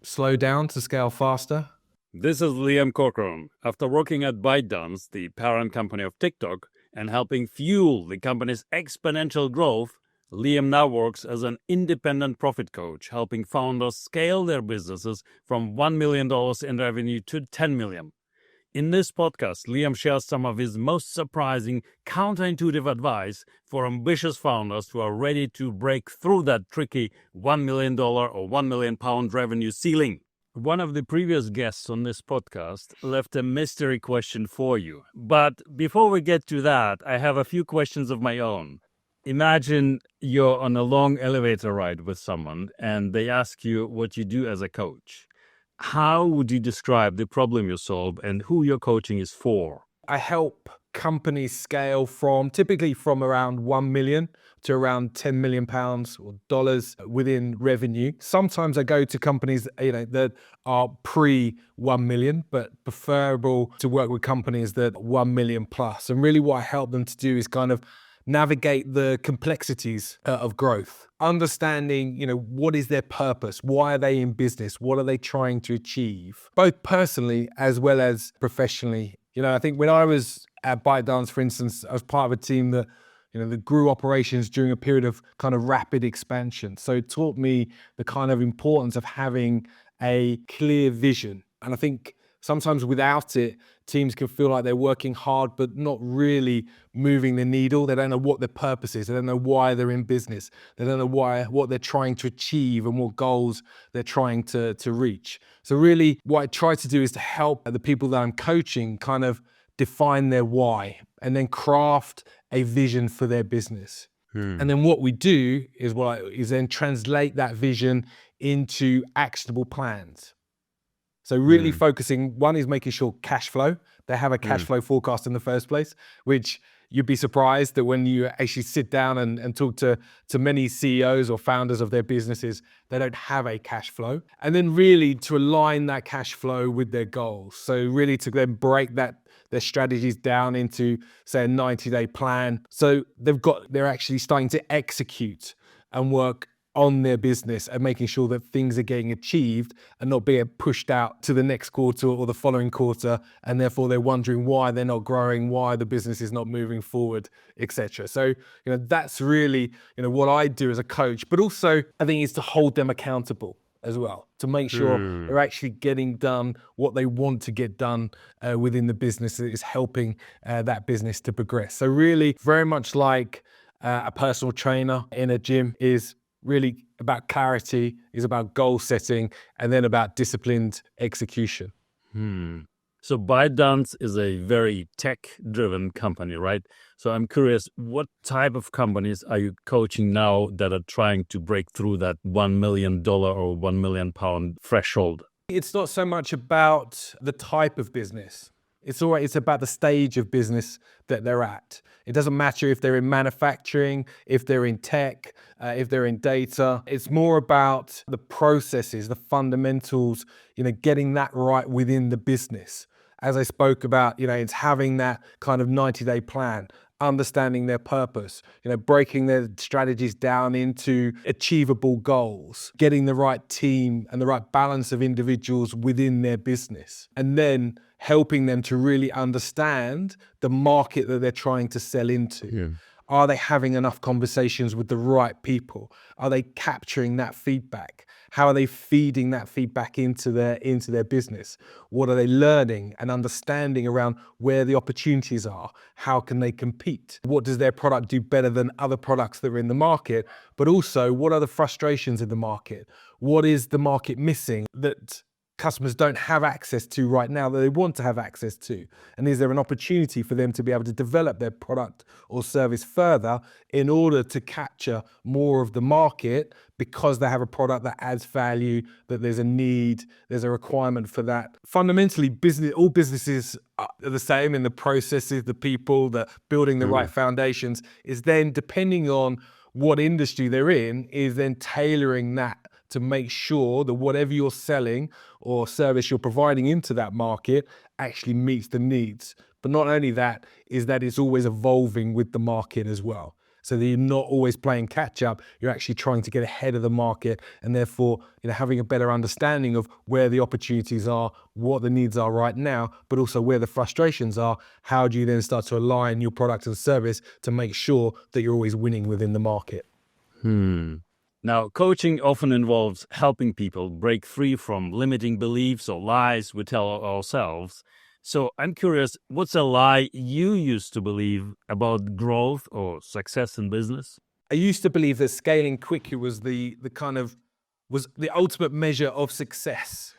slow down to scale faster? This is Liam Corcoran. After working at ByteDance, the parent company of TikTok, and helping fuel the company's exponential growth, Liam now works as an independent profit coach, helping founders scale their businesses from $1 million in revenue to $10 million. In this podcast, Liam shares some of his most surprising, counterintuitive advice for ambitious founders who are ready to break through that tricky $1 million or £1 million revenue ceiling. One of the previous guests on this podcast left a mystery question for you. But before we get to that, I have a few questions of my own. Imagine you're on a long elevator ride with someone and they ask you what you do as a coach. How would you describe the problem you solve and who your coaching is for? I help companies scale typically from around 1 million to around 10 million pounds or dollars within revenue. Sometimes I go to companies, that are pre 1 million, but preferable to work with companies that are 1 million plus. And really what I help them to do is kind of navigate the complexities of growth, understanding, what is their purpose? Why are they in business? What are they trying to achieve? Both personally as well as professionally. I think when I was at ByteDance, for instance, I was part of a team that grew operations during a period of kind of rapid expansion. So it taught me the kind of importance of having a clear vision. And I think sometimes without it, teams can feel like they're working hard, but not really moving the needle. They don't know what their purpose is. They don't know why they're in business. They don't know what they're trying to achieve and what goals they're trying to reach. So really what I try to do is to help the people that I'm coaching kind of define their why and then craft a vision for their business. And then what we do is then translate that vision into actionable plans. So really focusing, one is making sure cash flow, they have a cash flow forecast in the first place, which you'd be surprised that when you actually sit down and talk to many CEOs or founders of their businesses, they don't have a cash flow. And then really to align that cash flow with their goals. So really to then break their strategies down into, say, a 90-day plan. So they're actually starting to execute and work on their business and making sure that things are getting achieved and not being pushed out to the next quarter or the following quarter, and therefore they're wondering why they're not growing, why the business is not moving forward, etc. So that's really what I do as a coach, but also I think is to hold them accountable as well, to make sure they're actually getting done what they want to get done within the business that is helping that business to progress. So really very much like a personal trainer in a gym is really about clarity, is about goal setting, and then about disciplined execution. So ByteDance is a very tech-driven company, right? So I'm curious, what type of companies are you coaching now that are trying to break through that $1 million or £1 million threshold? It's not so much about the type of business. It's about the stage of business that they're at. It doesn't matter if they're in manufacturing, if they're in tech, if they're in data. It's more about the processes, the fundamentals, getting that right within the business. As I spoke about, it's having that kind of 90-day plan, understanding their purpose, breaking their strategies down into achievable goals, getting the right team and the right balance of individuals within their business, and then helping them to really understand the market that they're trying to sell into. Yeah. Are they having enough conversations with the right people? Are they capturing that feedback? How are they feeding that feedback into their business? What are they learning and understanding around where the opportunities are? How can they compete? What does their product do better than other products that are in the market? But also, what are the frustrations in the market? What is the market missing that customers don't have access to right now that they want to have access to? And is there an opportunity for them to be able to develop their product or service further in order to capture more of the market because they have a product that adds value, that there's a need, there's a requirement for that? Fundamentally, all businesses are the same in the processes, the people, the building the right foundations, is then depending on what industry they're in, is then tailoring that to make sure that whatever you're selling or service you're providing into that market actually meets the needs. But not only that, is that it's always evolving with the market as well. so that you're not always playing catch up. You're actually trying to get ahead of the market, and therefore, having a better understanding of where the opportunities are, what the needs are right now, but also where the frustrations are. How do you then start to align your product and service to make sure that you're always winning within the market? Now, coaching often involves helping people break free from limiting beliefs or lies we tell ourselves. So I'm curious, what's a lie you used to believe about growth or success in business? I used to believe that scaling quickly was the ultimate measure of success.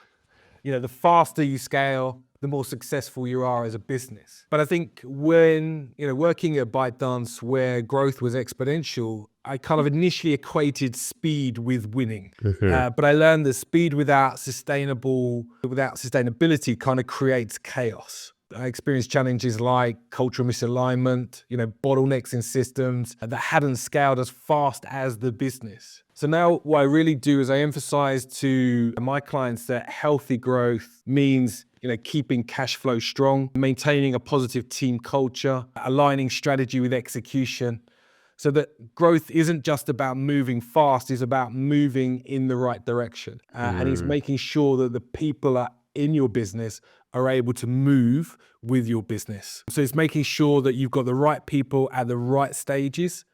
The faster you scale, the more successful you are as a business. But I think when, working at ByteDance where growth was exponential, I kind of initially equated speed with winning. But I learned that speed without sustainability kind of creates chaos. I experienced challenges like cultural misalignment, bottlenecks in systems that hadn't scaled as fast as the business. So now what I really do is I emphasize to my clients that healthy growth means, keeping cash flow strong, maintaining a positive team culture, aligning strategy with execution, so that growth isn't just about moving fast, it's about moving in the right direction. And it's making sure that the people are in your business are able to move with your business. So it's making sure that you've got the right people at the right stages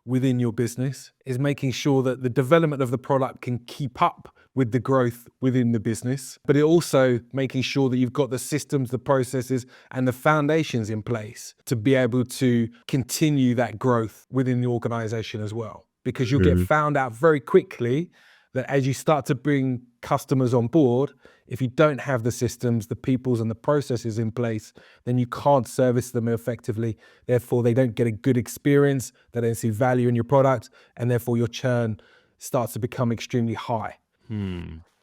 within your business. Is making sure that the development of the product can keep up with the growth within the business, but it also making sure that you've got the systems, the processes, and the foundations in place to be able to continue that growth within the organization as well. Because you'll get found out very quickly that as you start to bring customers on board, if you don't have the systems, the peoples, and the processes in place, then you can't service them effectively. Therefore, they don't get a good experience, they don't see value in your product, and therefore your churn starts to become extremely high.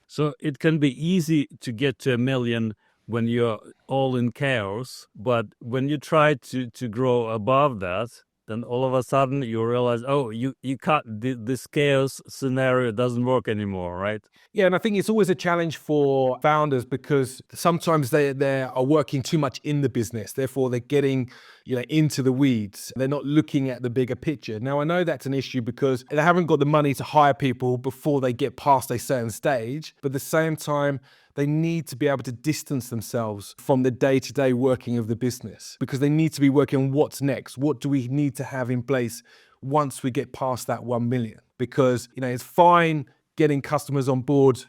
So it can be easy to get to 1 million when you're all in chaos, but when you try to grow above that, then all of a sudden you realize, oh, you can't, this chaos scenario doesn't work anymore, right? Yeah, and I think it's always a challenge for founders because sometimes they are working too much in the business. Therefore, they're getting into the weeds. They're not looking at the bigger picture. Now, I know that's an issue because they haven't got the money to hire people before they get past a certain stage. But at the same time, they need to be able to distance themselves from the day-to-day working of the business because they need to be working on what's next. What do we need to have in place once we get past that 1 million? Because, it's fine getting customers on board,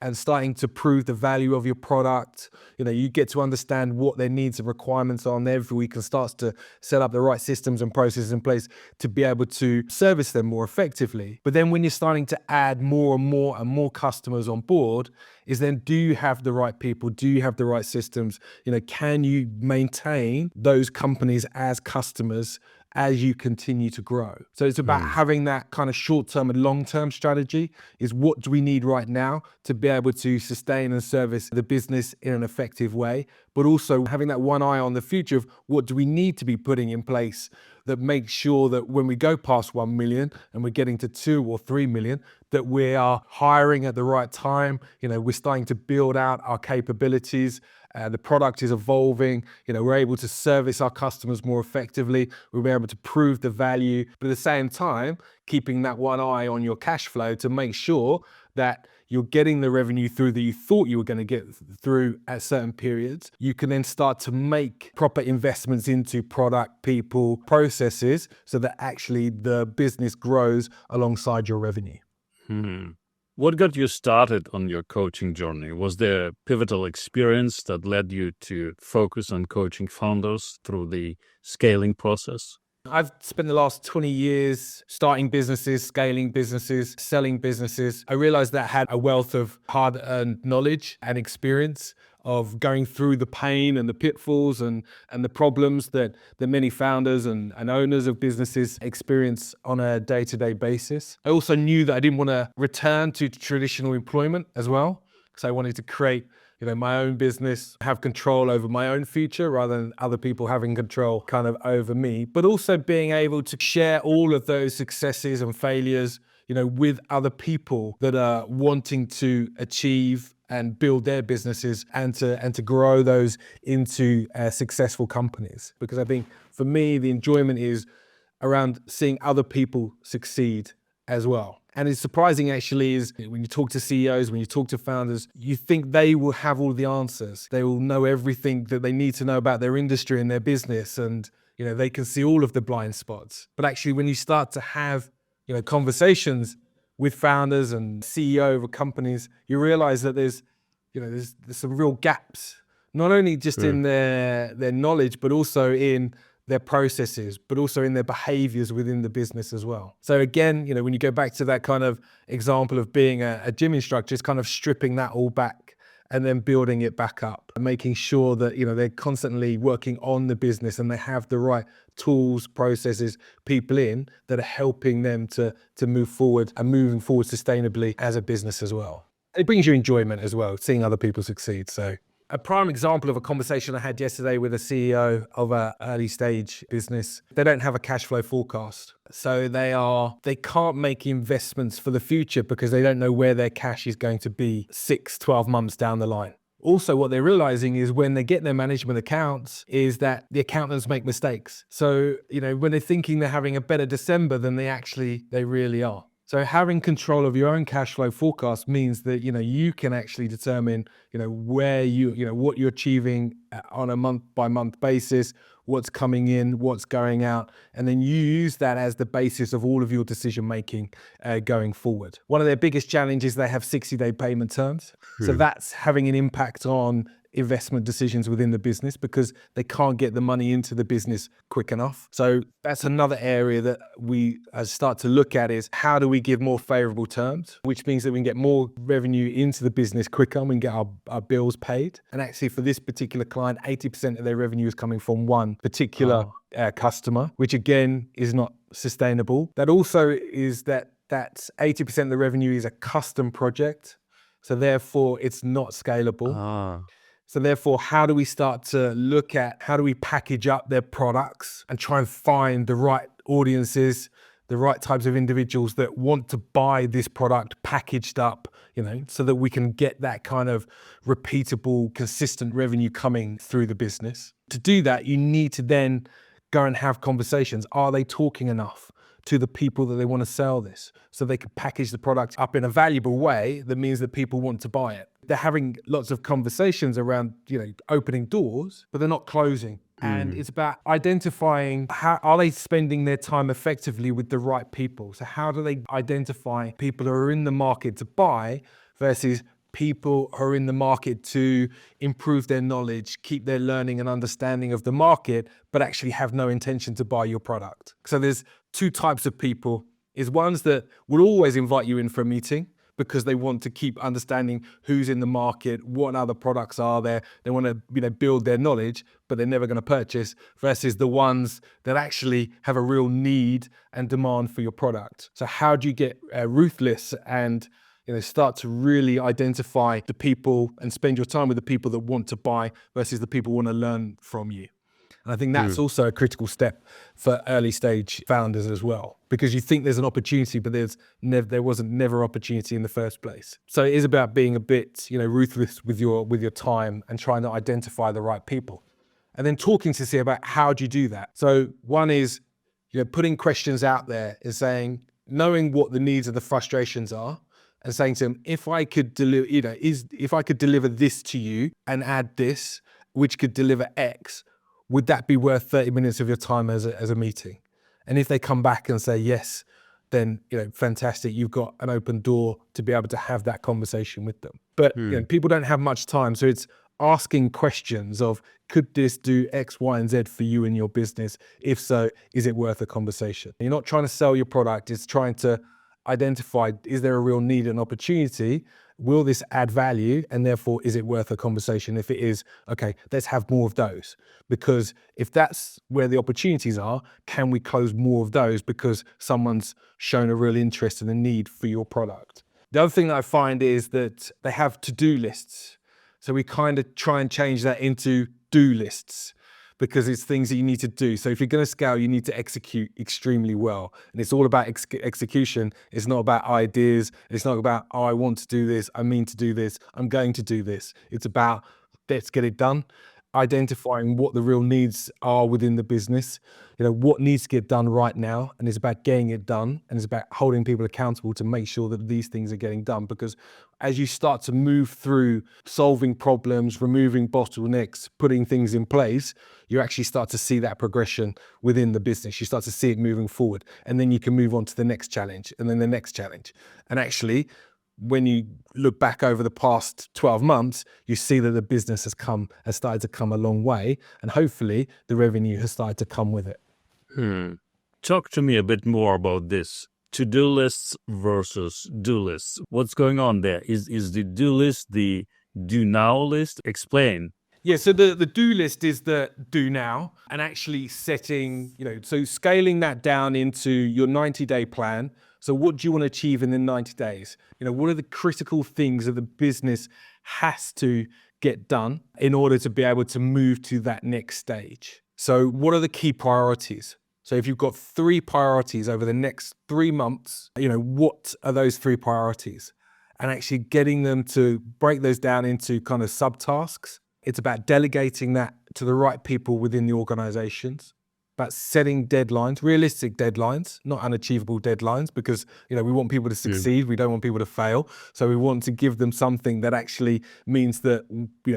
and starting to prove the value of your product. You get to understand what their needs and requirements are, and therefore we can start to set up the right systems and processes in place to be able to service them more effectively. But then when you're starting to add more and more customers on board, is then do you have the right people? Do you have the right systems? Can you maintain those companies as customers as you continue to grow? So it's about having that kind of short-term and long-term strategy. Is what do we need right now to be able to sustain and service the business in an effective way, but also having that one eye on the future of what do we need to be putting in place that makes sure that when we go past 1 million and we're getting to 2 or 3 million, that we are hiring at the right time. We're starting to build out our capabilities. The product is evolving. We're able to service our customers more effectively. We're able to prove the value, but at the same time, keeping that one eye on your cash flow to make sure that you're getting the revenue through that you thought you were going to get through at certain periods. You can then start to make proper investments into product, people, processes, so that actually the business grows alongside your revenue. What got you started on your coaching journey? Was there a pivotal experience that led you to focus on coaching founders through the scaling process? I've spent the last 20 years starting businesses, scaling businesses, selling businesses. I realized that I had a wealth of hard-earned knowledge and experience of going through the pain and the pitfalls and the problems that the many founders and owners of businesses experience on a day-to-day basis. I also knew that I didn't want to return to traditional employment as well, because I wanted to create my own business, have control over my own future rather than other people having control kind of over me, but also being able to share all of those successes and failures, with other people that are wanting to achieve and build their businesses and to grow those into successful companies. Because I think for me, the enjoyment is around seeing other people succeed as well. And it's surprising actually is when you talk to CEOs, when you talk to founders, you think they will have all the answers. They will know everything that they need to know about their industry and their business. And, they can see all of the blind spots. But actually, when you start to have, conversations with founders and CEO of companies, you realize that there's some real gaps, not only just in their knowledge, but also in their processes, but also in their behaviors within the business as well. So again, when you go back to that kind of example of being a gym instructor, it's kind of stripping that all back and then building it back up and making sure that, they're constantly working on the business and they have the right tools, processes, people in that are helping them to move forward and moving forward sustainably as a business as well. It brings you enjoyment as well, seeing other people succeed. So a prime example of a conversation I had yesterday with a CEO of an early stage business. They don't have a cash flow forecast. So they can't make investments for the future because they don't know where their cash is going to be 6, 12 months down the line. Also, what they're realizing is when they get their management accounts is that the accountants make mistakes. So, when they're thinking they're having a better December than they really are. So having control of your own cash flow forecast means that, you can actually determine, where what you're achieving on a month by month basis, what's coming in, what's going out, and then you use that as the basis of all of your decision making going forward. One of their biggest challenges, they have 60-day payment terms. So that's having an impact on investment decisions within the business because they can't get the money into the business quick enough. So that's another area that we start to look at is how do we give more favorable terms, which means that we can get more revenue into the business quicker and we can get our bills paid. And actually for this particular client, 80% of their revenue is coming from one particular customer, which again is not sustainable. That also is that's 80% of the revenue is a custom project. So therefore it's not scalable. So therefore, how do we start to look at how do we package up their products and try and find the right audiences, the right types of individuals that want to buy this product packaged up, so that we can get that kind of repeatable, consistent revenue coming through the business. To do that, you need to then go and have conversations. Are they talking enough to the people that they want to sell this so they can package the product up in a valuable way that means that people want to buy it? They're having lots of conversations around, opening doors, but they're not closing. And it's about identifying how are they spending their time effectively with the right people. So how do they identify people who are in the market to buy versus people who are in the market to improve their knowledge, keep their learning and understanding of the market, but actually have no intention to buy your product. So there's two types of people. Is ones that will always invite you in for a meeting because they want to keep understanding who's in the market, what other products are there. They want to, build their knowledge, but they're never going to purchase, versus the ones that actually have a real need and demand for your product. So how do you get ruthless and start to really identify the people and spend your time with the people that want to buy versus the people who want to learn from you? And I think that's also a critical step for early stage founders as well, because you think there's an opportunity, but there wasn't never opportunity in the first place. So it is about being a bit, ruthless with your time and trying to identify the right people, and then talking to see about how do you do that. So one is, putting questions out there and saying, knowing what the needs and the frustrations are, and saying to them, if I could deliver, if I could deliver this to you and add this, which could deliver X, would that be worth 30 minutes of your time as a meeting? And if they come back and say yes, then, fantastic. You've got an open door to be able to have that conversation with them. But people don't have much time. So it's asking questions of, could this do X, Y, and Z for you in your business? If so, is it worth a conversation? You're not trying to sell your product. It's trying to identify, is there a real need and opportunity? Will this add value? And therefore, is it worth a conversation? If it is, okay, let's have more of those. Because if that's where the opportunities are, can we close more of those because someone's shown a real interest and a need for your product? The other thing that I find is that they have to-do lists. So we kind of try and change that into do lists, because it's things that you need to do. So if you're going to scale, you need to execute extremely well. And it's all about execution. It's not about ideas. It's not about, oh, I want to do this. I mean to do this. I'm going to do this. It's about, let's get it done. identifying what the real needs are within the business, what needs to get done right now, and it's about getting it done, and it's about holding people accountable to make sure that these things are getting done. Because as you start to move through solving problems, removing bottlenecks, putting things in place, you actually start to see that progression within the business. You start to see it moving forward, and then you can move on to the next challenge, and then the next challenge. And actually, when you look back over the past 12 months, you see that the business has started to come a long way, and hopefully the revenue has started to come with it. Talk to me a bit more about this. To-do lists versus do lists. What's going on there? Is the do list the do now list? Explain. Yeah, so the do list is the do now, and actually setting, so scaling that down into your 90-day plan. So what do you want to achieve in the 90 days? What are the critical things that the business has to get done in order to be able to move to that next stage? So what are the key priorities? So if you've got 3 priorities over the next 3 months, what are those 3 priorities? And actually getting them to break those down into kind of subtasks. It's about delegating that to the right people within the organizations, about setting deadlines, realistic deadlines, not unachievable deadlines, because we want people to succeed. We don't want people to fail. So we want to give them something that actually means that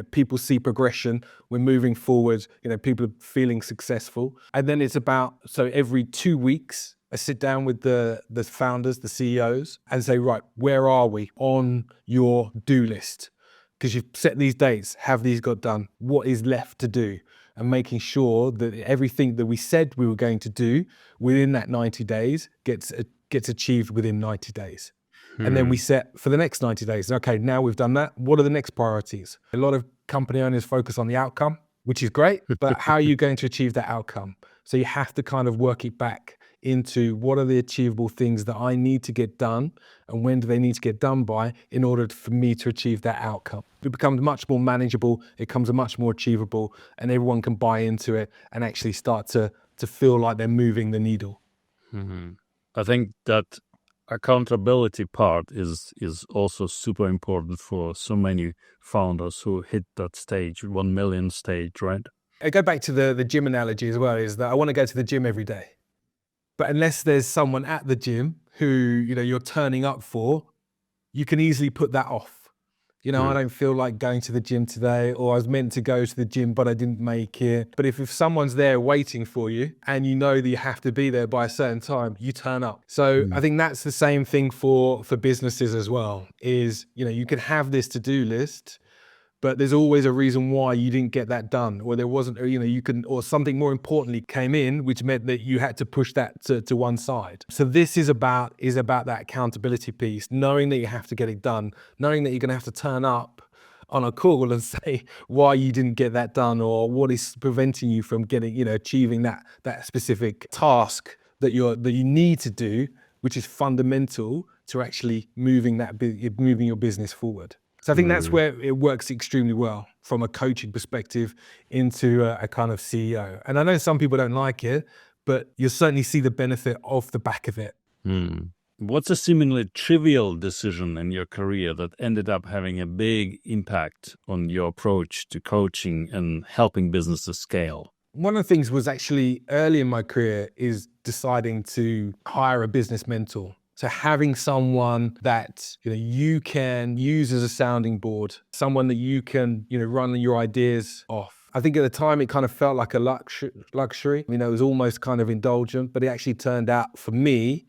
people see progression. We're moving forward. People are feeling successful. And then it's about, so every 2 weeks, I sit down with the founders, the CEOs, and say, right, where are we on your do list? Because you've set these dates, have these got done? What is left to do? And making sure that everything that we said we were going to do within that 90 days gets achieved within 90 days. And then we set for the next 90 days. Okay, now we've done that. What are the next priorities? A lot of company owners focus on the outcome, which is great, but how are you going to achieve that outcome? So you have to kind of work it back into what are the achievable things that I need to get done, and when do they need to get done by in order for me to achieve that outcome. It becomes much more manageable, it becomes much more achievable, and everyone can buy into it and actually start to feel like they're moving the needle. I think that accountability part is also super important for so many founders who hit that stage, 1 million stage, right? I go back to the gym analogy as well, is that I want to go to the gym every day. But unless there's someone at the gym who, you're turning up for, you can easily put that off. I don't feel like going to the gym today, or I was meant to go to the gym, but I didn't make it. But if someone's there waiting for you and you know that you have to be there by a certain time, you turn up. So I think that's the same thing for businesses as well, is, you can have this to-do list, but there's always a reason why you didn't get that done, or there wasn't, or something more importantly came in, which meant that you had to push that to one side. So this is about that accountability piece, knowing that you have to get it done, knowing that you're going to have to turn up on a call and say why you didn't get that done, or what is preventing you from getting, achieving that specific task that you need to do, which is fundamental to actually moving your business forward. So I think that's where it works extremely well from a coaching perspective into a kind of CEO. And I know some people don't like it, but you'll certainly see the benefit off the back of it. What's a seemingly trivial decision in your career that ended up having a big impact on your approach to coaching and helping businesses scale? One of the things was actually early in my career is deciding to hire a business mentor. So having someone that you can use as a sounding board, someone that you can run your ideas off. I think at the time it kind of felt like a luxury. It was almost kind of indulgent, but it actually turned out for me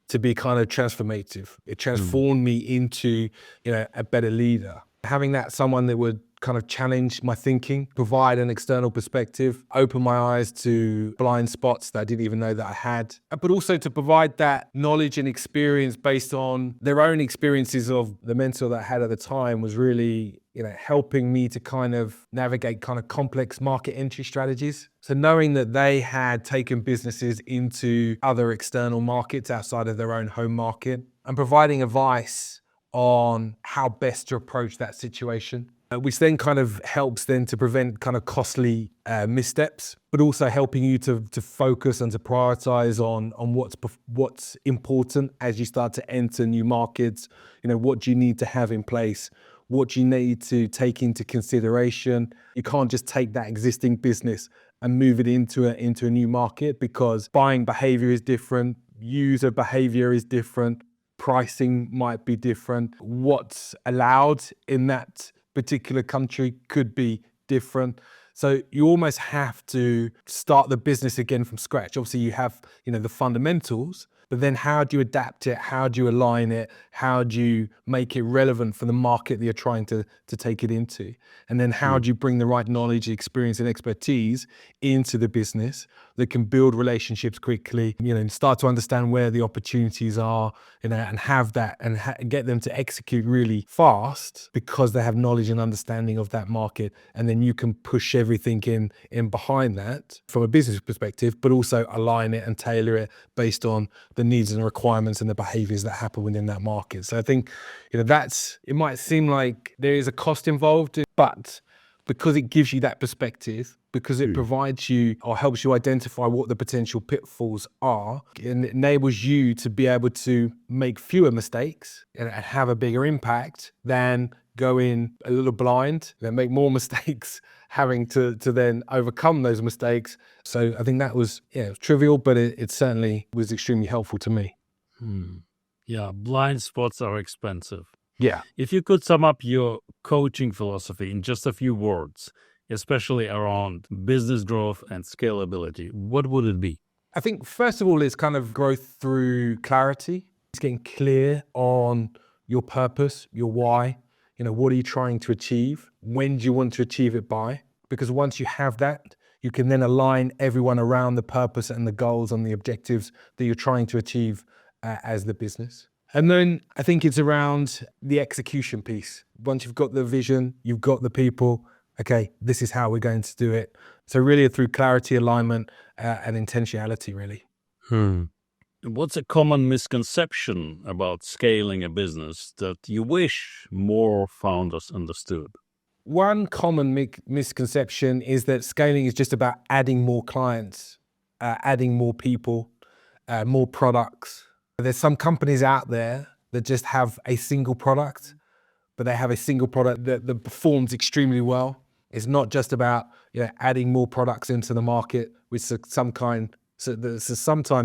to be kind of transformative. It transformed me into a better leader. Having that someone that would kind of challenge my thinking, provide an external perspective, open my eyes to blind spots that I didn't even know that I had, but also to provide that knowledge and experience based on their own experiences of the mentor that I had at the time was really, helping me to kind of navigate kind of complex market entry strategies. So knowing that they had taken businesses into other external markets outside of their own home market and providing advice on how best to approach that situation. Which then kind of helps then to prevent kind of costly missteps, but also helping you to focus and to prioritize on what's important as you start to enter new markets. What do you need to have in place? what you need to take into consideration. You can't just take that existing business and move it into a new market, because buying behavior is different, user behavior is different, pricing might be different, what's allowed in that particular country could be different. So you almost have to start the business again from scratch. Obviously you have, the fundamentals, but then how do you adapt it? How do you align it? How do you make it relevant for the market that you're trying to take it into? And then how do you bring the right knowledge, experience, and expertise into the business that can build relationships quickly, and start to understand where the opportunities are, and have that and get them to execute really fast because they have knowledge and understanding of that market. And then you can push everything in behind that from a business perspective, but also align it and tailor it based on the needs and the requirements and the behaviors that happen within that market. So I think, it might seem like there is a cost involved, but because it gives you that perspective, because it provides you or helps you identify what the potential pitfalls are, and it enables you to be able to make fewer mistakes and have a bigger impact than go in a little blind, then make more mistakes, having to then overcome those mistakes. So I think that was, it was trivial, but it certainly was extremely helpful to me. Yeah, blind spots are expensive. Yeah. If you could sum up your coaching philosophy in just a few words, especially around business growth and scalability, what would it be? I think first of all, it's kind of growth through clarity. It's getting clear on your purpose, your why. What are you trying to achieve? When do you want to achieve it by? Because once you have that, you can then align everyone around the purpose and the goals and the objectives that you're trying to achieve as the business. And then I think it's around the execution piece. Once you've got the vision, you've got the people, okay, this is how we're going to do it. So really through clarity, alignment, and intentionality, really. What's a common misconception about scaling a business that you wish more founders understood? One common misconception is that scaling is just about adding more clients, adding more people, more products. There's some companies out there that just have a single product, but they have a single product that performs extremely well. It's not just about adding more products into the market, which sometimes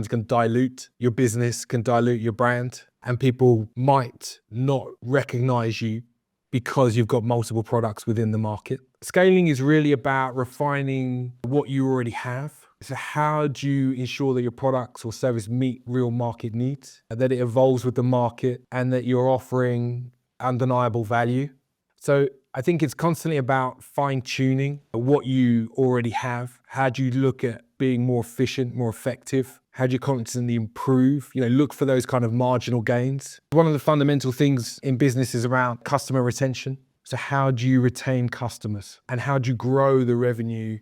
can dilute your business, can dilute your brand, and people might not recognize you because you've got multiple products within the market. Scaling is really about refining what you already have. So how do you ensure that your products or service meet real market needs, that it evolves with the market, and that you're offering undeniable value? So I think it's constantly about fine-tuning what you already have. How do you look at being more efficient, more effective? How do you constantly improve? Look for those kind of marginal gains. One of the fundamental things in business is around customer retention. So how do you retain customers? And how do you grow the revenue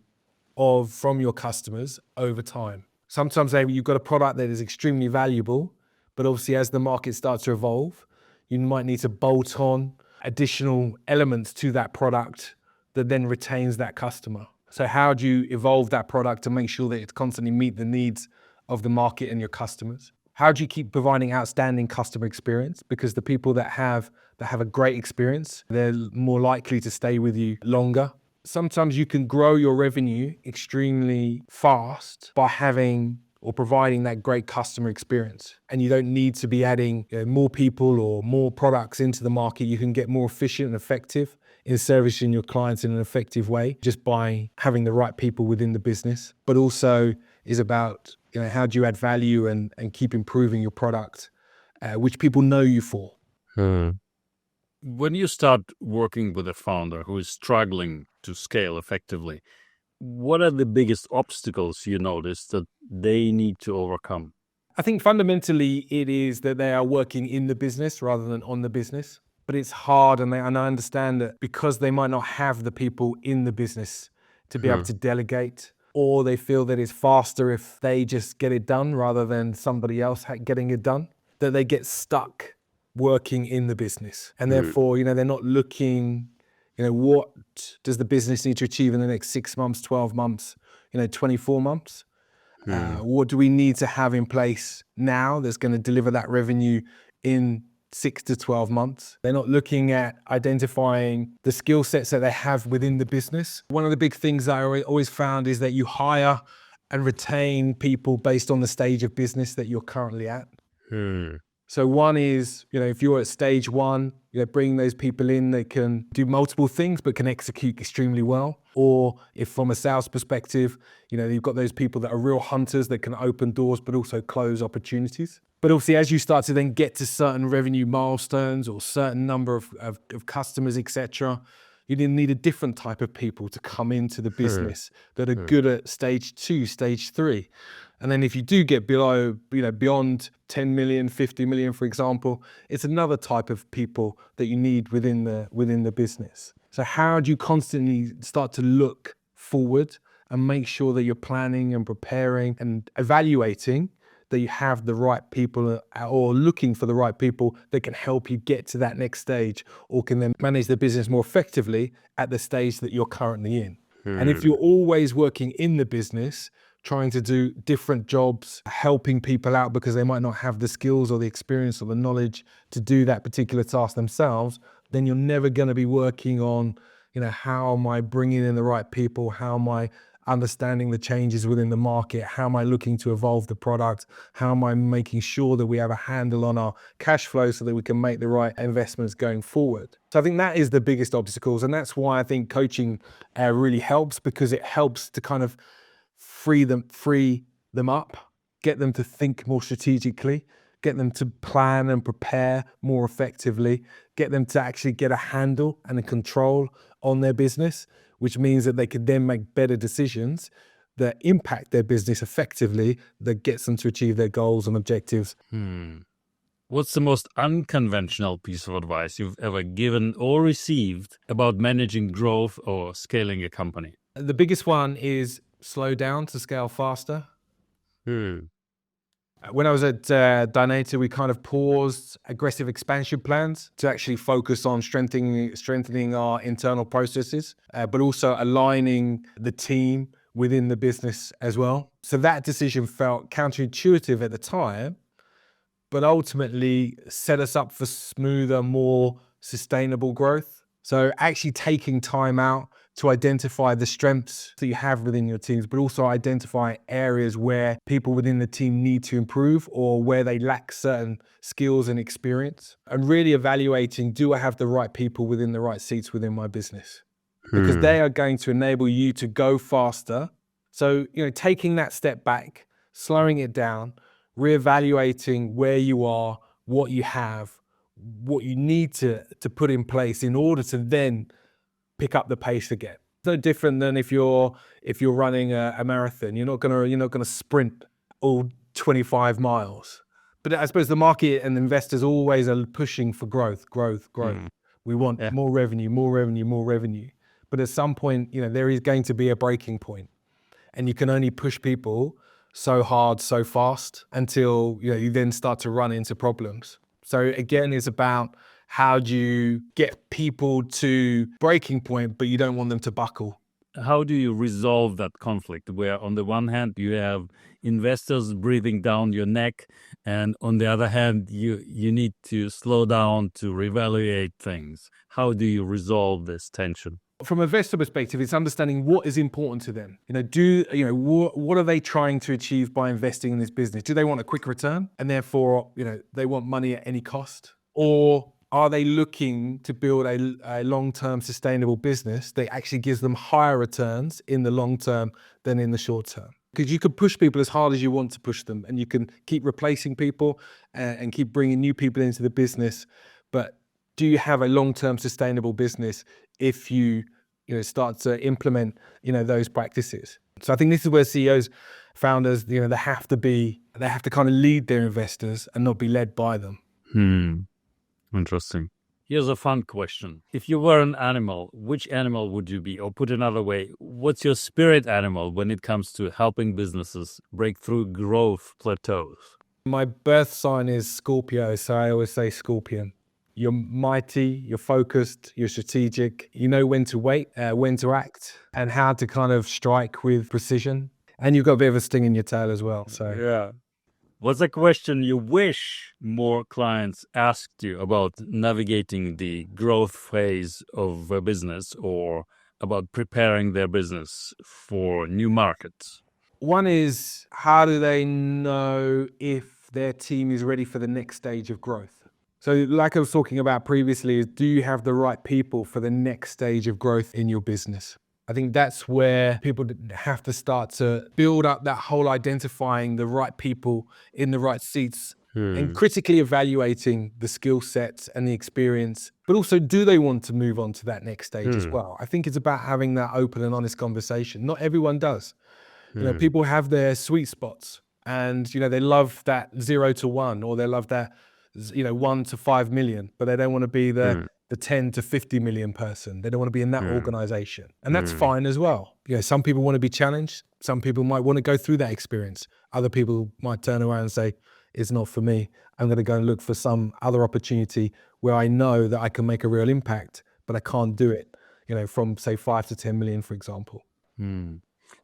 from your customers over time? Sometimes you've got a product that is extremely valuable, but obviously as the market starts to evolve, you might need to bolt on additional elements to that product that then retains that customer. So how do you evolve that product to make sure that it constantly meet the needs of the market and your customers? How do you keep providing outstanding customer experience? Because the people that have a great experience, they're more likely to stay with you longer. Sometimes you can grow your revenue extremely fast by having or providing that great customer experience. And you don't need to be adding more people or more products into the market. You can get more efficient and effective in servicing your clients in an effective way just by having the right people within the business. But also is about how do you add value and keep improving your product, which people know you for. When you start working with a founder who is struggling to scale effectively, what are the biggest obstacles you notice that they need to overcome? I think fundamentally it is that they are working in the business rather than on the business. But it's hard, and I understand that because they might not have the people in the business to be able to delegate, or they feel that it's faster if they just get it done rather than somebody else getting it done, that they get stuck working in the business. And therefore, they're not looking, what does the business need to achieve in the next 6 months, 12 months, 24 months? What do we need to have in place now that's going to deliver that revenue in 6 to 12 months. They're not looking at identifying the skill sets that they have within the business. One of the big things that I always found is that you hire and retain people based on the stage of business that you're currently at. So one is, if you're at stage one, bringing those people in, they can do multiple things, but can execute extremely well. Or if from a sales perspective, you've got those people that are real hunters that can open doors, but also close opportunities. But obviously, as you start to then get to certain revenue milestones or certain number of customers, etc., you need a different type of people to come into the business that are good at stage 2, stage 3. And then if you do get below, beyond 10 million, 50 million, for example, it's another type of people that you need within the business. So how do you constantly start to look forward and make sure that you're planning and preparing and evaluating that you have the right people, or looking for the right people that can help you get to that next stage, or can then manage the business more effectively at the stage that you're currently in. And if you're always working in the business, trying to do different jobs, helping people out because they might not have the skills or the experience or the knowledge to do that particular task themselves, then you're never going to be working on, how am I bringing in the right people? How am I understanding the changes within the market? How am I looking to evolve the product? How am I making sure that we have a handle on our cash flow so that we can make the right investments going forward? So I think that is the biggest obstacles. And that's why I think coaching really helps, because it helps to kind of free them up, get them to think more strategically, get them to plan and prepare more effectively, get them to actually get a handle and a control on their business, which means that they could then make better decisions that impact their business effectively, that gets them to achieve their goals and objectives. What's the most unconventional piece of advice you've ever given or received about managing growth or scaling a company? The biggest one is slow down to scale faster. When I was at Dynata, we kind of paused aggressive expansion plans to actually focus on strengthening our internal processes, but also aligning the team within the business as well. So that decision felt counterintuitive at the time, but ultimately set us up for smoother, more sustainable growth. So actually taking time out to identify the strengths that you have within your teams, but also identify areas where people within the team need to improve or where they lack certain skills and experience, and really evaluating, do I have the right people within the right seats within my business? Because they are going to enable you to go faster. So, taking that step back, slowing it down, reevaluating where you are, what you have, what you need to put in place in order to then pick up the pace again. It's no different than if you're running a marathon. You're not gonna sprint all 25 miles. But I suppose the market and investors always are pushing for growth. We want more revenue. But at some point, there is going to be a breaking point, and you can only push people so hard, so fast, until you then start to run into problems. So again, it's about, how do you get people to breaking point, but you don't want them to buckle? How do you resolve that conflict where on the one hand you have investors breathing down your neck, and on the other hand you need to slow down to reevaluate things? How do you resolve this tension? From an investor perspective, it's understanding what is important to them. What are they trying to achieve by investing in this business? Do they want a quick return, and therefore they want money at any cost? Or are they looking to build a long-term sustainable business that actually gives them higher returns in the long term than in the short term? Because you can push people as hard as you want to push them, and you can keep replacing people and keep bringing new people into the business. But do you have a long-term sustainable business if you start to implement those practices? So I think this is where CEOs, founders, they have to kind of lead their investors and not be led by them. Interesting. Here's a fun question. If you were an animal, which animal would you be? Or put another way, what's your spirit animal when it comes to helping businesses break through growth plateaus? My birth sign is Scorpio, so I always say Scorpion. You're mighty, you're focused, you're strategic. You know when to wait, when to act, and how to kind of strike with precision. And you've got a bit of a sting in your tail as well. So Yeah. What's a question you wish more clients asked you about navigating the growth phase of a business or about preparing their business for new markets? One is, how do they know if their team is ready for the next stage of growth? So, like I was talking about previously, is do you have the right people for the next stage of growth in your business? I think that's where people have to start to build up that whole identifying the right people in the right seats and critically evaluating the skill sets and the experience, but also, do they want to move on to that next stage as well? I think it's about having that open and honest conversation. Not everyone does. People have their sweet spots, and they love that 0 to 1, or they love that 1 to 5 million, but they don't want to be the 10 to 50 million person. They don't want to be in that organization, and that's fine as well. Some people want to be challenged. Some people might want to go through that experience. Other people might turn around and say, it's not for me. I'm going to go and look for some other opportunity where I know that I can make a real impact, but I can't do it from, say, 5 to 10 million, for example.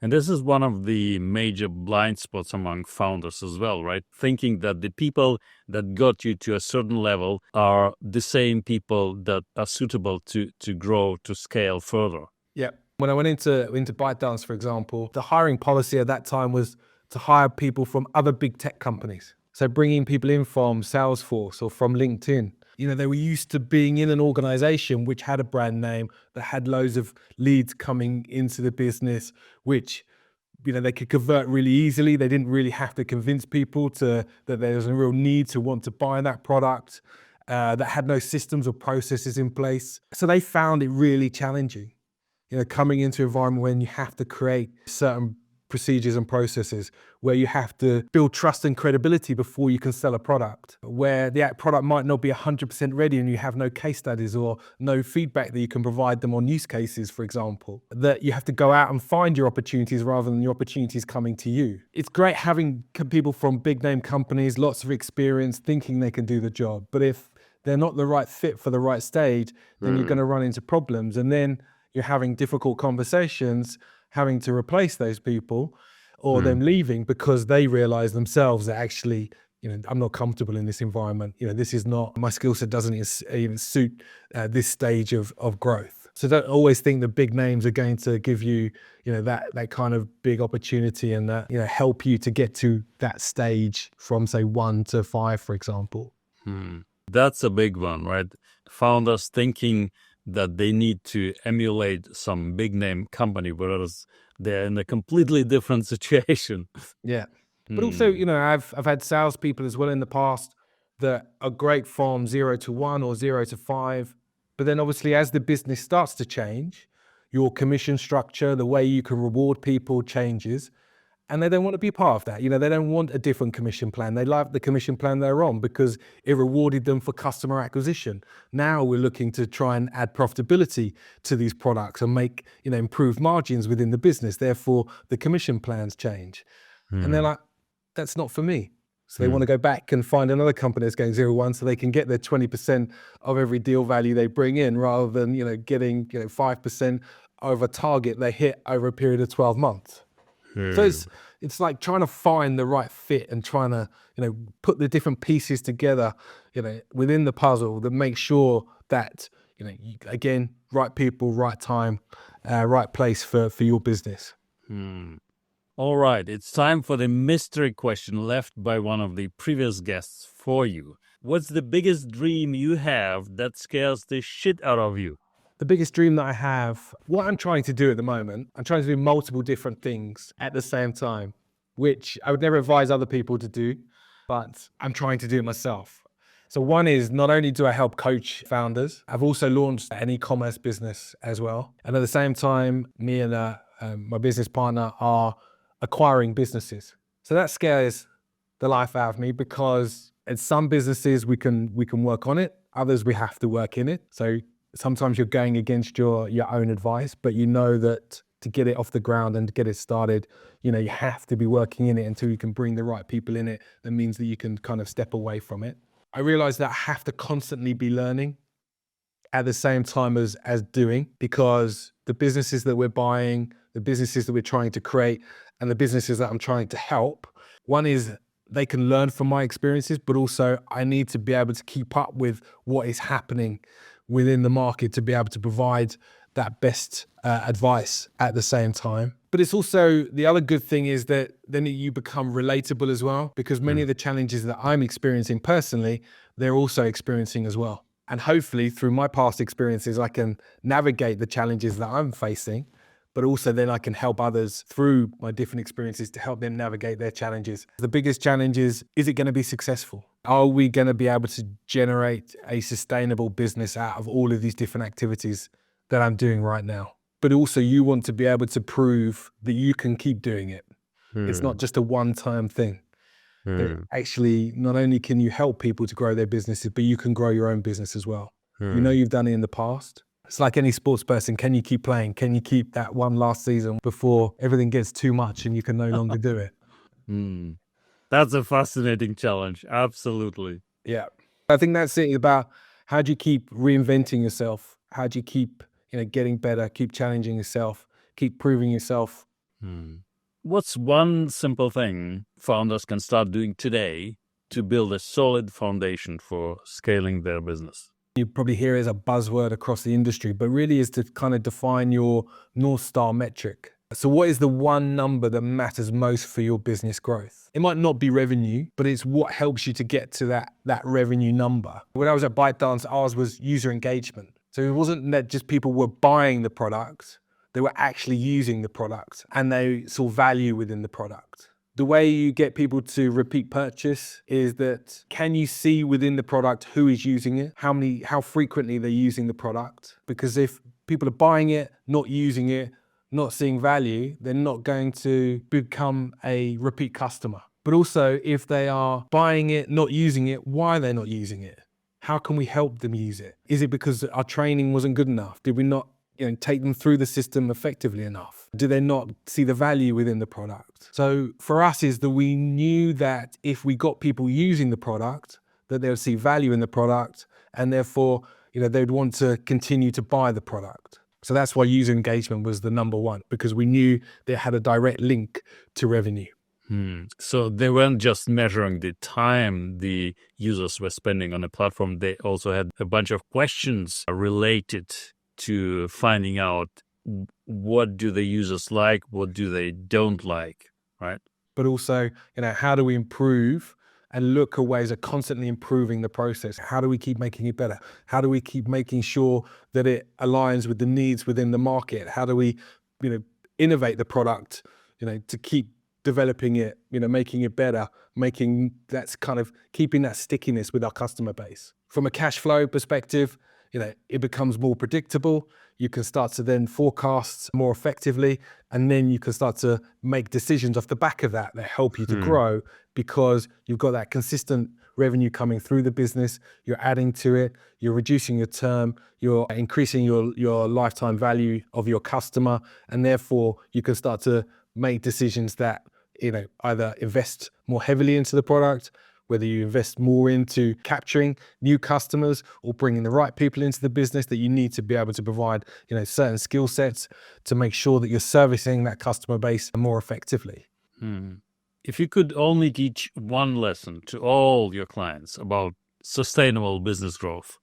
And this is one of the major blind spots among founders as well, right? Thinking that the people that got you to a certain level are the same people that are suitable to grow, to scale further. Yeah. When I went into ByteDance, for example, the hiring policy at that time was to hire people from other big tech companies. So bringing people in from Salesforce or from LinkedIn. They were used to being in an organization which had a brand name, that had loads of leads coming into the business, which they could convert really easily. They didn't really have to convince people that there was a real need to want to buy that product, that had no systems or processes in place. So they found it really challenging, coming into an environment when you have to create certain procedures and processes, where you have to build trust and credibility before you can sell a product, where the product might not be 100% ready and you have no case studies or no feedback that you can provide them on use cases, for example, that you have to go out and find your opportunities rather than your opportunities coming to you. It's great having people from big name companies, lots of experience, thinking they can do the job. But if they're not the right fit for the right stage, then you're going to run into problems. And then you're having difficult conversations, having to replace those people or them leaving because they realize themselves that actually, I'm not comfortable in this environment. This is not, my skill set doesn't even suit this stage of growth. So don't always think the big names are going to give you, that kind of big opportunity and that, help you to get to that stage from, say, 1 to 5, for example. That's a big one, right? Founders thinking that they need to emulate some big name company, whereas they're in a completely different situation. Yeah. But also, I've had salespeople as well in the past that are great from 0 to 1 or 0 to 5. But then obviously as the business starts to change, your commission structure, the way you can reward people changes. And they don't want to be part of that. They don't want a different commission plan. They like the commission plan they're on because it rewarded them for customer acquisition. Now we're looking to try and add profitability to these products and make, improve margins within the business. Therefore, the commission plans change. And they're like, that's not for me. So they want to go back and find another company that's going 0-1 so they can get their 20% of every deal value they bring in rather than, getting, 5% over target they hit over a period of 12 months. So it's like trying to find the right fit and trying to, put the different pieces together, within the puzzle that make sure that, again, right people, right time, right place for your business. All right, it's time for the mystery question left by one of the previous guests for you. What's the biggest dream you have that scares the shit out of you? The biggest dream that I have, what I'm trying to do at the moment, I'm trying to do multiple different things at the same time, which I would never advise other people to do, but I'm trying to do it myself. So one is, not only do I help coach founders, I've also launched an e-commerce business as well. And at the same time, me and my business partner are acquiring businesses. So that scares the life out of me because in some businesses we can work on it, others we have to work in it. So sometimes you're going against your own advice, but that to get it off the ground and to get it started, you have to be working in it until you can bring the right people in it. That means that you can kind of step away from it. I realize that I have to constantly be learning at the same time as doing, because the businesses that we're buying, the businesses that we're trying to create, and the businesses that I'm trying to help, one is they can learn from my experiences, but also I need to be able to keep up with what is happening within the market to be able to provide that best advice at the same time. But it's also, the other good thing is that then you become relatable as well, because many of the challenges that I'm experiencing personally, they're also experiencing as well. And hopefully through my past experiences, I can navigate the challenges that I'm facing, but also then I can help others through my different experiences to help them navigate their challenges. The biggest challenge is it going to be successful? Are we going to be able to generate a sustainable business out of all of these different activities that I'm doing right now? But also you want to be able to prove that you can keep doing it. It's not just a one-time thing. That actually, not only can you help people to grow their businesses, but you can grow your own business as well. You know you've done it in the past. It's like any sports person. Can you keep playing? Can you keep that one last season before everything gets too much and you can no longer do it? That's a fascinating challenge. Absolutely. Yeah. I think that's it about how do you keep reinventing yourself? How do you keep, getting better, keep challenging yourself, keep proving yourself? What's one simple thing founders can start doing today to build a solid foundation for scaling their business? You probably hear it as a buzzword across the industry, but really is to kind of define your North Star metric. So what is the one number that matters most for your business growth? It might not be revenue, but it's what helps you to get to that revenue number. When I was at ByteDance, ours was user engagement. So it wasn't that just people were buying the product, they were actually using the product and they saw value within the product. The way you get people to repeat purchase is that, can you see within the product who is using it, how frequently they're using the product? Because if people are buying it, not using it, not seeing value, they're not going to become a repeat customer. But also, if they are buying it, not using it, why are they not using it? How can we help them use it? Is it because our training wasn't good enough? Did we not take them through the system effectively enough? Do they not see the value within the product? So for us is that we knew that if we got people using the product, that they would see value in the product, and therefore, they'd want to continue to buy the product. So that's why user engagement was the number one, because we knew they had a direct link to revenue. So they weren't just measuring the time the users were spending on the platform. They also had a bunch of questions related to finding out what do the users like, what do they don't like, right? But also, how do we improve and look at ways of constantly improving the process? How do we keep making it better? How do we keep making sure that it aligns with the needs within the market? How do we, innovate the product, to keep developing it, making it better, making that's kind of keeping that stickiness with our customer base. From a cash flow perspective, it becomes more predictable. You can start to then forecast more effectively, and then you can start to make decisions off the back of that help you to grow, because you've got that consistent revenue coming through the business. You're adding to it, you're reducing your term, you're increasing your lifetime value of your customer, and therefore you can start to make decisions that either invest more heavily into the product, whether you invest more into capturing new customers or bringing the right people into the business that you need to be able to provide, certain skill sets to make sure that you're servicing that customer base more effectively. If you could only teach one lesson to all your clients about sustainable business growth,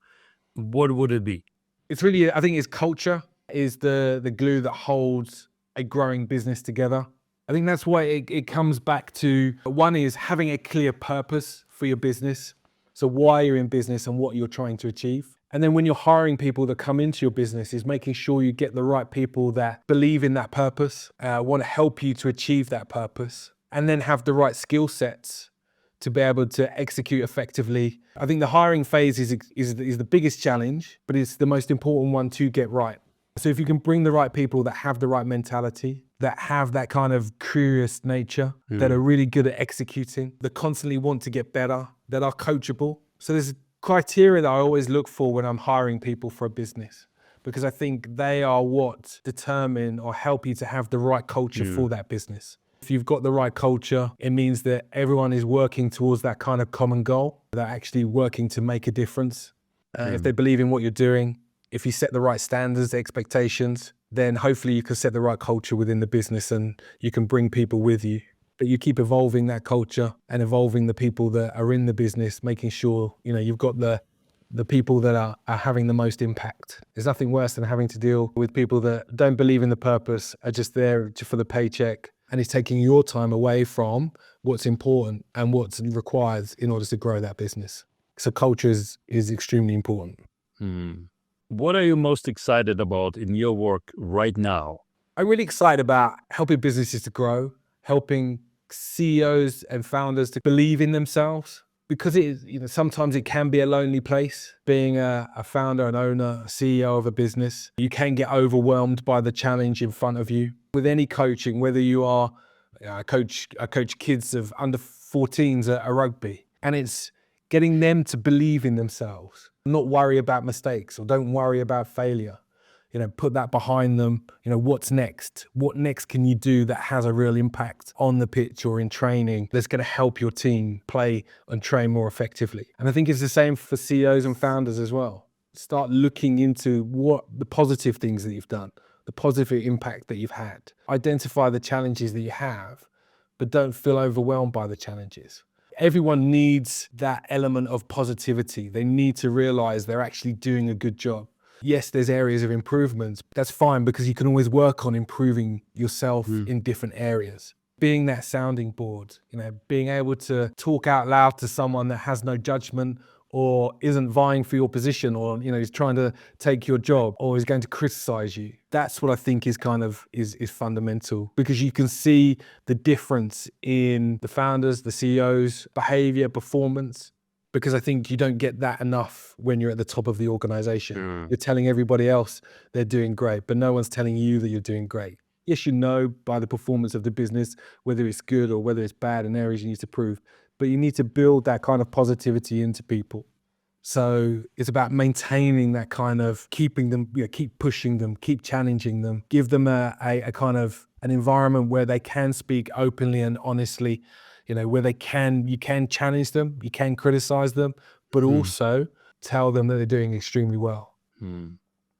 what would it be? It's really, I think, culture is the glue that holds a growing business together. I think that's why it comes back to, one is having a clear purpose for your business. So why you're in business and what you're trying to achieve. And then when you're hiring people that come into your business, is making sure you get the right people that believe in that purpose, want to help you to achieve that purpose, and then have the right skill sets to be able to execute effectively. I think the hiring phase is the biggest challenge, but it's the most important one to get right. So if you can bring the right people that have the right mentality, that have that kind of curious nature, that are really good at executing, that constantly want to get better, that are coachable. So there's criteria that I always look for when I'm hiring people for a business, because I think they are what determine or help you to have the right culture for that business. If you've got the right culture, it means that everyone is working towards that kind of common goal. They're actually working to make a difference. If they believe in what you're doing, if you set the right standards, expectations, then hopefully you can set the right culture within the business and you can bring people with you. But you keep evolving that culture and evolving the people that are in the business, making sure, you've got the people that are having the most impact. There's nothing worse than having to deal with people that don't believe in the purpose, are just there for the paycheck, and it's taking your time away from what's important and what's required in order to grow that business. So culture is extremely important. What are you most excited about in your work right now? I'm really excited about helping businesses to grow, helping CEOs and founders to believe in themselves, because it is, sometimes it can be a lonely place being a founder, an owner, a CEO of a business. You can get overwhelmed by the challenge in front of you. With any coaching, whether you are, I coach kids of under 14s at a rugby, and it's getting them to believe in themselves, not worry about mistakes or don't worry about failure. Put that behind them. What's next? What next can you do that has a real impact on the pitch or in training that's going to help your team play and train more effectively? And I think it's the same for CEOs and founders as well. Start looking into what the positive things that you've done, the positive impact that you've had. Identify the challenges that you have, but don't feel overwhelmed by the challenges. Everyone needs that element of positivity. They need to realize they're actually doing a good job. Yes, there's areas of improvements. That's fine, because you can always work on improving yourself in different areas. Being that sounding board, being able to talk out loud to someone that has no judgment or isn't vying for your position, or, is trying to take your job or is going to criticize you. That's what I think is is fundamental, because you can see the difference in the founders, the CEOs, behavior, performance. Because I think you don't get that enough when you're at the top of the organization. You're telling everybody else they're doing great, but no one's telling you that you're doing great. Yes, you know by the performance of the business, whether it's good or whether it's bad and areas you need to prove, but you need to build that kind of positivity into people. So it's about maintaining that kind of keeping them, keep pushing them, keep challenging them, give them a kind of an environment where they can speak openly and honestly, where you can challenge them, you can criticize them, but also tell them that they're doing extremely well.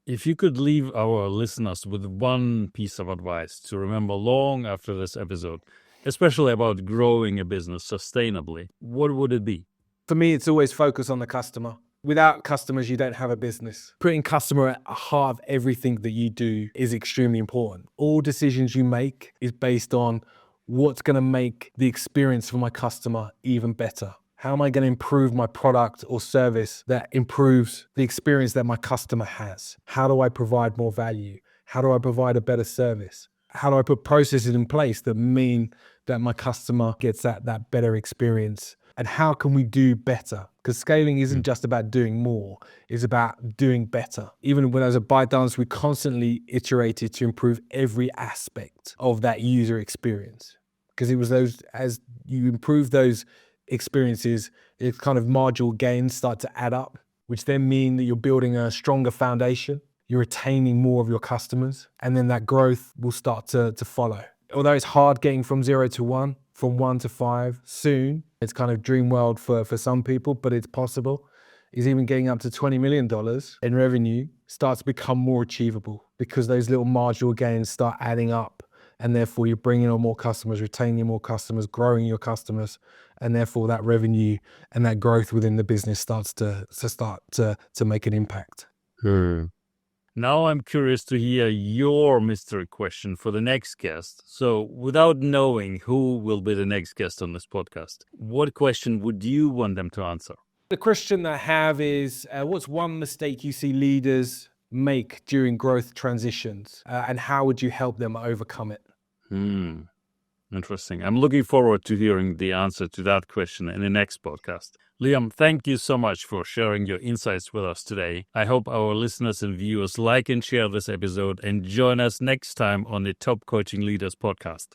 If you could leave our listeners with one piece of advice to remember long after this episode, especially about growing a business sustainably, what would it be? For me, it's always focus on the customer. Without customers, you don't have a business. Putting customer at the heart of everything that you do is extremely important. All decisions you make is based on what's going to make the experience for my customer even better. How am I going to improve my product or service that improves the experience that my customer has? How do I provide more value? How do I provide a better service? How do I put processes in place that mean that my customer gets that better experience? And how can we do better? Because scaling isn't just about doing more, it's about doing better. Even when I was at ByteDance, we constantly iterated to improve every aspect of that user experience. Because it was as you improve those experiences, it's kind of marginal gains start to add up, which then mean that you're building a stronger foundation, you're retaining more of your customers, and then that growth will start to follow. Although it's hard getting from 0 to 1, from 1 to 5 soon, it's kind of dream world for some people, but it's possible. Is even getting up to $20 million in revenue starts to become more achievable, because those little marginal gains start adding up, and therefore you're bringing on more customers, retaining more customers, growing your customers, and therefore that revenue and that growth within the business starts to make an impact. Now I'm curious to hear your mystery question for the next guest. So without knowing who will be the next guest on this podcast, what question would you want them to answer? The question I have is, what's one mistake you see leaders make during growth transitions, and how would you help them overcome it? Interesting. I'm looking forward to hearing the answer to that question in the next podcast. Liam, thank you so much for sharing your insights with us today. I hope our listeners and viewers like and share this episode and join us next time on the Top Coaching Leaders podcast.